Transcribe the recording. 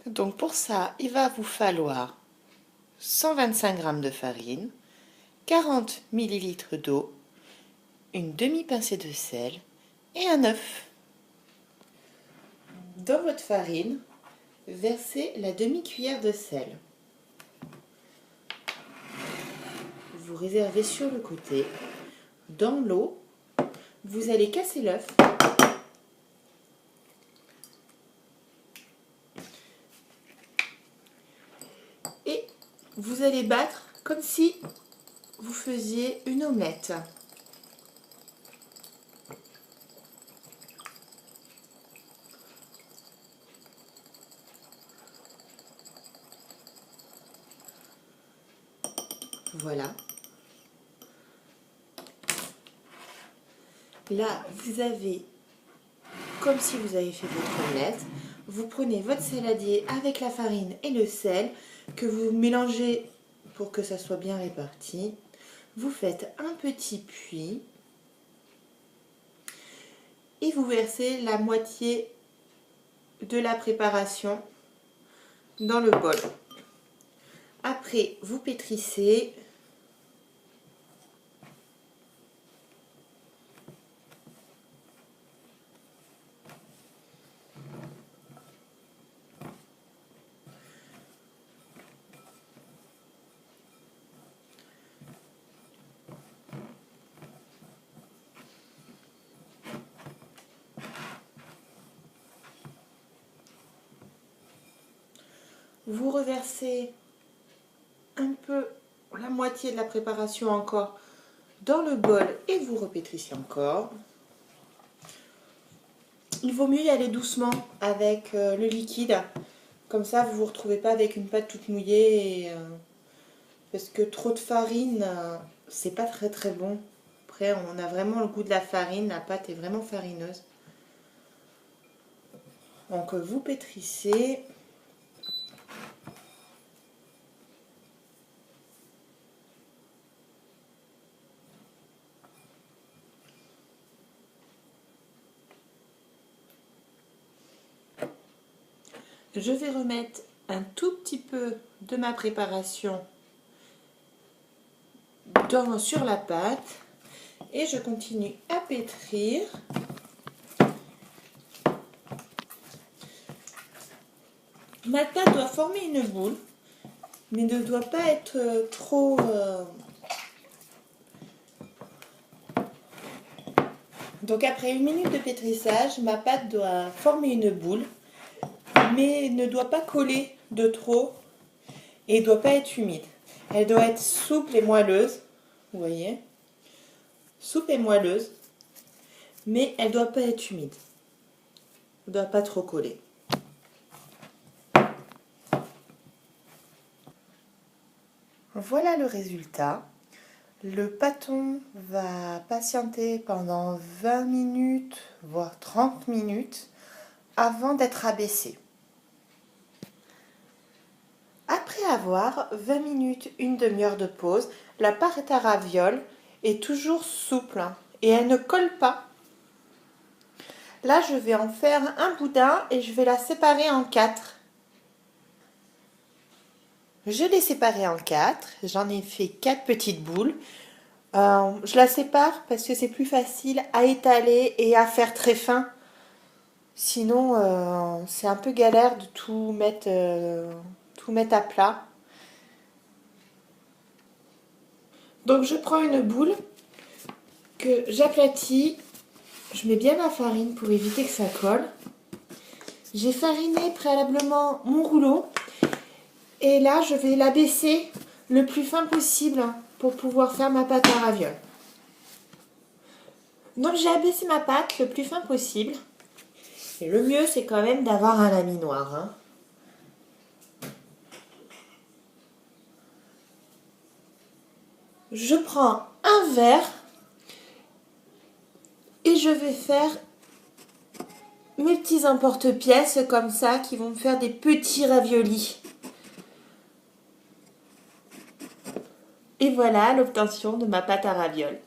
Donc pour ça, il va vous falloir 125 g de farine, 40 ml d'eau, une demi-pincée de sel et un œuf. Dans votre farine, versez la demi-cuillère de sel. Vous réservez sur le côté. Dans l'eau, vous allez casser l'œuf. Et vous allez battre comme si vous faisiez une omelette. Voilà. Là, vous avez, comme si vous avez fait votre omelette, vous prenez votre saladier avec la farine et le sel que vous mélangez pour que ça soit bien réparti. Vous faites un petit puits et vous versez la moitié de la préparation dans le bol. Après, vous pétrissez. Vous reversez un peu la moitié de la préparation encore dans le bol et vous repétrissez encore. Il vaut mieux y aller doucement avec le liquide, comme ça vous ne vous retrouvez pas avec une pâte toute mouillée parce que trop de farine c'est pas très très bon. Après on a vraiment le goût de la farine, la pâte est vraiment farineuse. Donc vous pétrissez. Je vais remettre un tout petit peu de ma préparation sur la pâte et je continue à pétrir. Ma pâte doit former une boule, mais ne doit pas être trop... Donc après 1 minute de pétrissage, ma pâte doit former une boule, mais ne doit pas coller de trop et ne doit pas être humide. Elle doit être souple et moelleuse, vous voyez, souple et moelleuse, mais elle ne doit pas être humide. Elle ne doit pas trop coller. Voilà le résultat. Le pâton va patienter pendant 20 minutes, voire 30 minutes, avant d'être abaissé. Après avoir 20 minutes, une demi-heure de pause, la pâte à ravioles est toujours souple et elle ne colle pas. Là, je vais en faire un boudin et je vais la séparer en 4. Je l'ai séparée en 4, j'en ai fait 4 petites boules. Je la sépare parce que c'est plus facile à étaler et à faire très fin. Sinon, c'est un peu galère de tout mettre à plat. Donc je prends une boule que j'aplatis. Je mets bien la farine pour éviter que ça colle. J'ai fariné préalablement mon rouleau. Et là, je vais l'abaisser le plus fin possible pour pouvoir faire ma pâte à ravioles. Donc j'ai abaissé ma pâte le plus fin possible. Et le mieux, c'est quand même d'avoir un laminoir. Je prends un verre et je vais faire mes petits emporte-pièces comme ça qui vont me faire des petits raviolis. Et voilà l'obtention de ma pâte à ravioles.